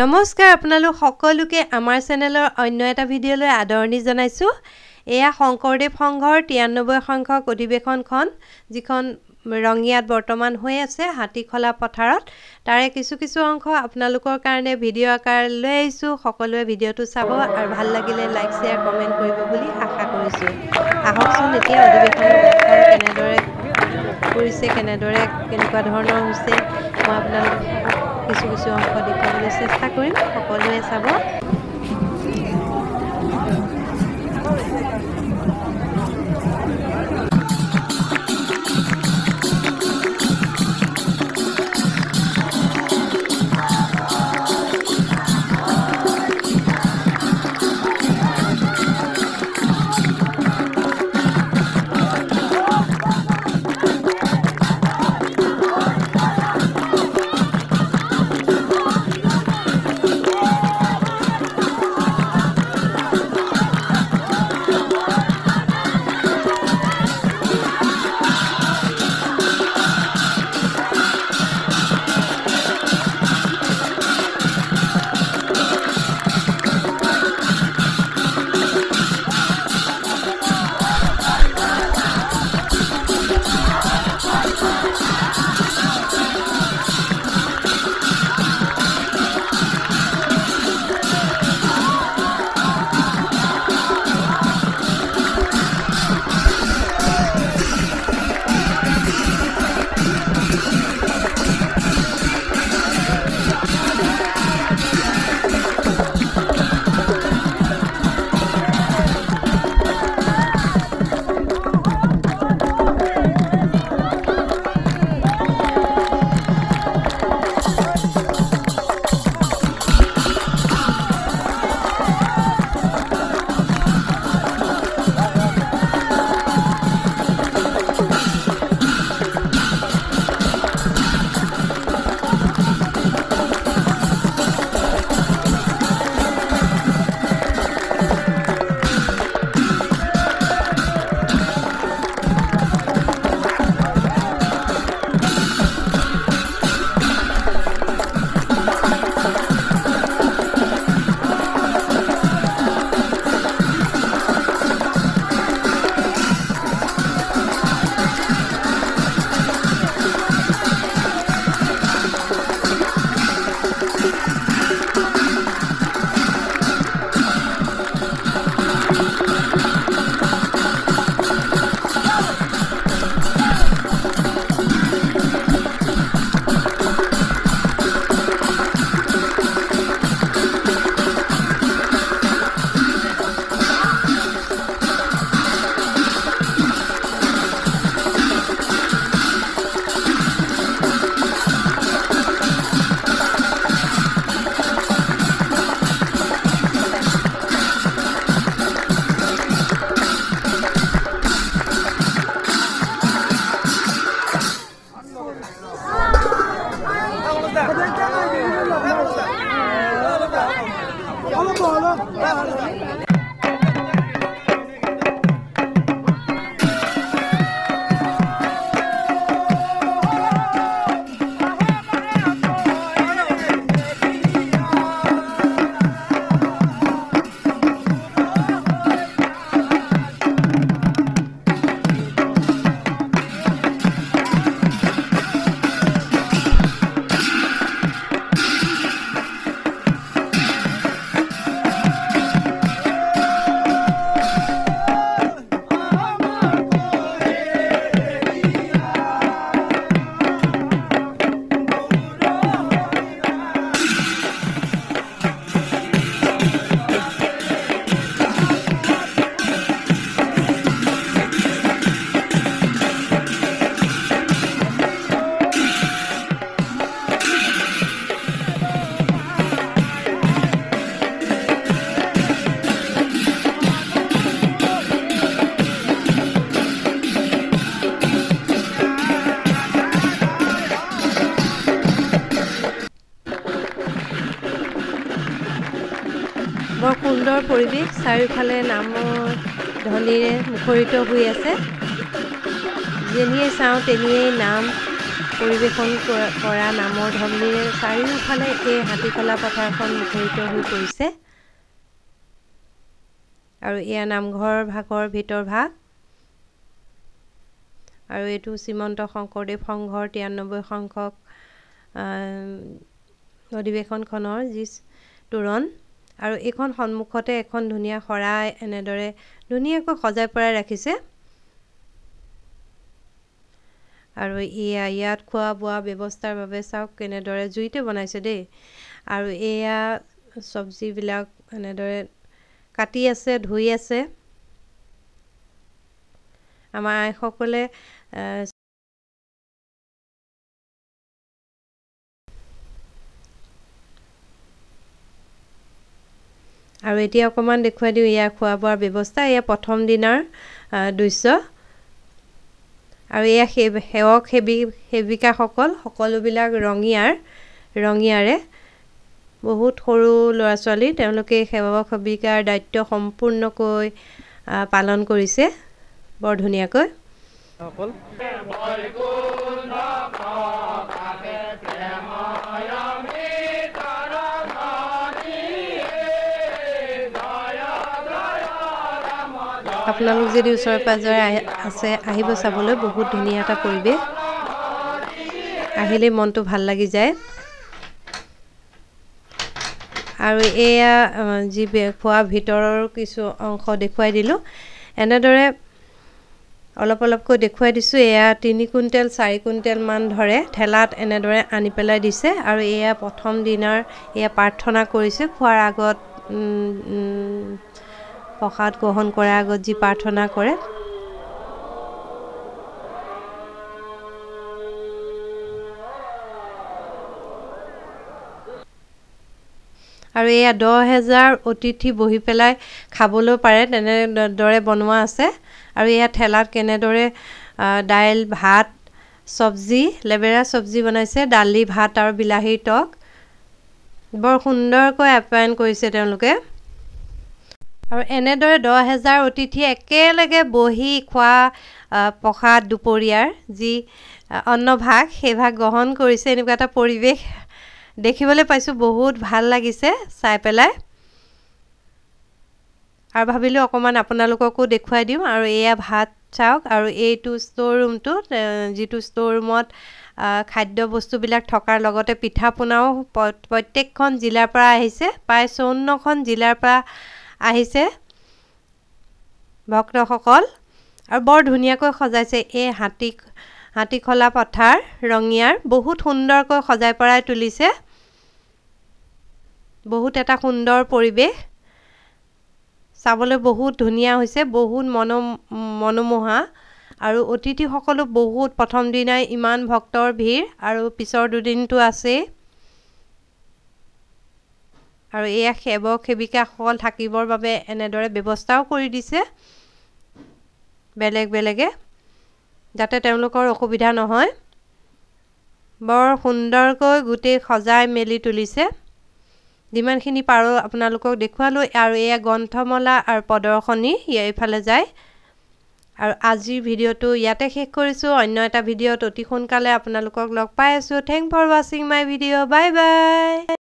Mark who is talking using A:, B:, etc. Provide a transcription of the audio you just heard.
A: নমস্কাৰ আপোনালোক সকলোকে আমাৰ চেনেলৰ অন্য এটা ভিডিঅ'লৈ আদৰণি জনাইছো। এয়া শংকৰদেৱ সংঘৰ 93 সংখ্যক অধিৱেশনখন যিখন ৰঙিয়াত বৰ্তমান হৈ আছে হাতীখলা পথাৰত তাৰে কিছু অংশ আপোনালোকৰ কাৰণে ভিডিঅ' আকাৰ লৈ আহিছো। সকলোৱে ভিডিঅ'টো চাব আৰু ভাল লাগিলে লাইক শেয়াৰ কমেন্ট কৰিব বুলি আশা কৰিছো। আহকচোন এতিয়া অধিৱেশনৰ ব্যাখ্যা কেনেদৰে কৰিছে কেনেকুৱা ধৰণৰ হৈছে মই আপোনালোকক কিছু অংশ দেখুৱাবলৈ চেষ্টা কৰিম। সকলোৱে চাব। বৰ সুন্দৰ পৰিৱেশ চাৰিওফালে নামৰ ধ্বনিৰে মুখৰিত হৈ আছে। যেনিয়ে চাওঁ তেনিয়েই নাম পৰিৱেশন কৰা নামৰ ধ্বনিৰে চাৰিওফালে এই হাতীখলা পথাৰখন মুখৰিত হৈ পৰিছে। আৰু এয়া নামঘৰ ভাগৰ ভিতৰ ভাগ। আৰু এইটো শ্ৰীমন্ত শংকৰদেৱ সংঘৰ 93 সংখ্যক অধিৱেশনখনৰ যি তোৰণ। আৰু এইখন সন্মুখতে এখন ধুনীয়া শৰাই এনেদৰে ধুনীয়াকৈ সজাই পৰাই ৰাখিছে। আৰু ইয়াত খোৱা বোৱা ব্যৱস্থাৰ বাবে চাওক কেনেদৰে জুইতে বনাইছে দেই। আৰু এয়া চব্জিবিলাক এনেদৰে কাটি আছে, ধুই আছে। আমাৰ আইসকলে আৰু এতিয়া অকণমান দেখুৱাই দিওঁ ইয়াৰ খোৱা বোৱাৰ ব্যৱস্থা। এয়া প্ৰথম দিনাৰ দৃশ্য। আৰু এয়া সেৱক সেৱিকাসকল সকলোবিলাক ৰঙীয়াৰে বহুত সৰু ল'ৰা ছোৱালী, তেওঁলোকে সেৱক সেৱিকাৰ দায়িত্ব সম্পূৰ্ণকৈ পালন কৰিছে বৰ ধুনীয়াকৈ। আপোনালোক যদি ওচৰে পাজৰে আছে আহিব চাবলৈ, বহুত ধুনীয়া এটা পৰিৱেশ। আহিলেই মনটো ভাল লাগি যায়। আৰু এয়া যি খোৱা ভিতৰৰ কিছু অংশ দেখুৱাই দিলোঁ। এনেদৰে অলপ অলপকৈ দেখুৱাই দিছোঁ। এয়া 3 কুইণ্টেল 4 কুইণ্টেল মান ধৰে ঠেলাত এনেদৰে আনি পেলাই দিছে। আৰু এয়া প্ৰথম দিনাৰ এয়া প্ৰাৰ্থনা কৰিছে খোৱাৰ আগত, প্ৰসাদ গ্ৰহণ কৰাৰ আগত যি প্ৰাৰ্থনা কৰে। আৰু এয়া 10,000 অতিথি বহি পেলাই খাবলৈ পাৰে তেনেদৰে বনোৱা আছে। আৰু এয়া ঠেলাত কেনেদৰে দাইল, ভাত, চব্জি, লেবেৰা চব্জি বনাইছে, দালি, ভাত আৰু বিলাহীৰ টক। বৰ সুন্দৰকৈ আপ্যায়ন কৰিছে তেওঁলোকে। আৰু এনেদৰে 10,000 অতিথি একেলগে বহি খোৱা প্ৰসাদ দুপৰীয়াৰ যি অন্নভাগ, সেই ভাগ গ্ৰহণ কৰিছে। এনেকুৱা এটা পৰিৱেশ দেখিবলৈ পাইছোঁ, বহুত ভাল লাগিছে চাই পেলাই। আৰু ভাবিলোঁ অকণমান আপোনালোককো দেখুৱাই দিওঁ। আৰু এয়া ভাত চাওক। আৰু এইটো ষ্ট'ৰ ৰুমটো, যিটো ষ্ট'ৰ ৰুমত খাদ্য বস্তুবিলাক থকাৰ লগতে পিঠা পনাও প্ৰত্যেকখন জিলাৰ পৰা আহিছে। প্ৰায় 54খন জিলাৰ পৰা আহিছে ভক্তসকল। আৰু বৰ ধুনীয়াকৈ সজাইছে এই হাতীখলা পথাৰ ৰঙিয়াৰ। বহুত সুন্দৰকৈ সজাই পৰাই তুলিছে। বহুত এটা সুন্দৰ পৰিৱেশ, চাবলৈ বহুত ধুনীয়া হৈছে, বহুত মনোমোহা। আৰু অতিথিসকলো বহুত, প্ৰথম দিনাই ইমান ভক্তৰ ভিৰ আৰু পিছৰ দুদিনটো আছেই। আৰু এয়া সেৱক সেৱিকাসকল থাকিবৰ বাবে এনেদৰে ব্যৱস্থাও কৰি দিছে বেলেগে, যাতে তেওঁলোকৰ অসুবিধা নহয়। বৰ সুন্দৰকৈ গোটেই সজাই মেলি তুলিছে। যিমানখিনি পাৰোঁ আপোনালোকক দেখুৱালোঁ। আৰু এয়া গ্ৰন্থমেলা আৰু প্ৰদৰ্শনী এইফালে যায়। আৰু আজিৰ ভিডিঅ'টো ইয়াতে শেষ কৰিছোঁ। অন্য এটা ভিডিঅ'ত অতি সোনকালে আপোনালোকক লগ পাই আছোঁ। থেংক ফৰ ৱাচিং মাই ভিডিঅ'। Bye bye.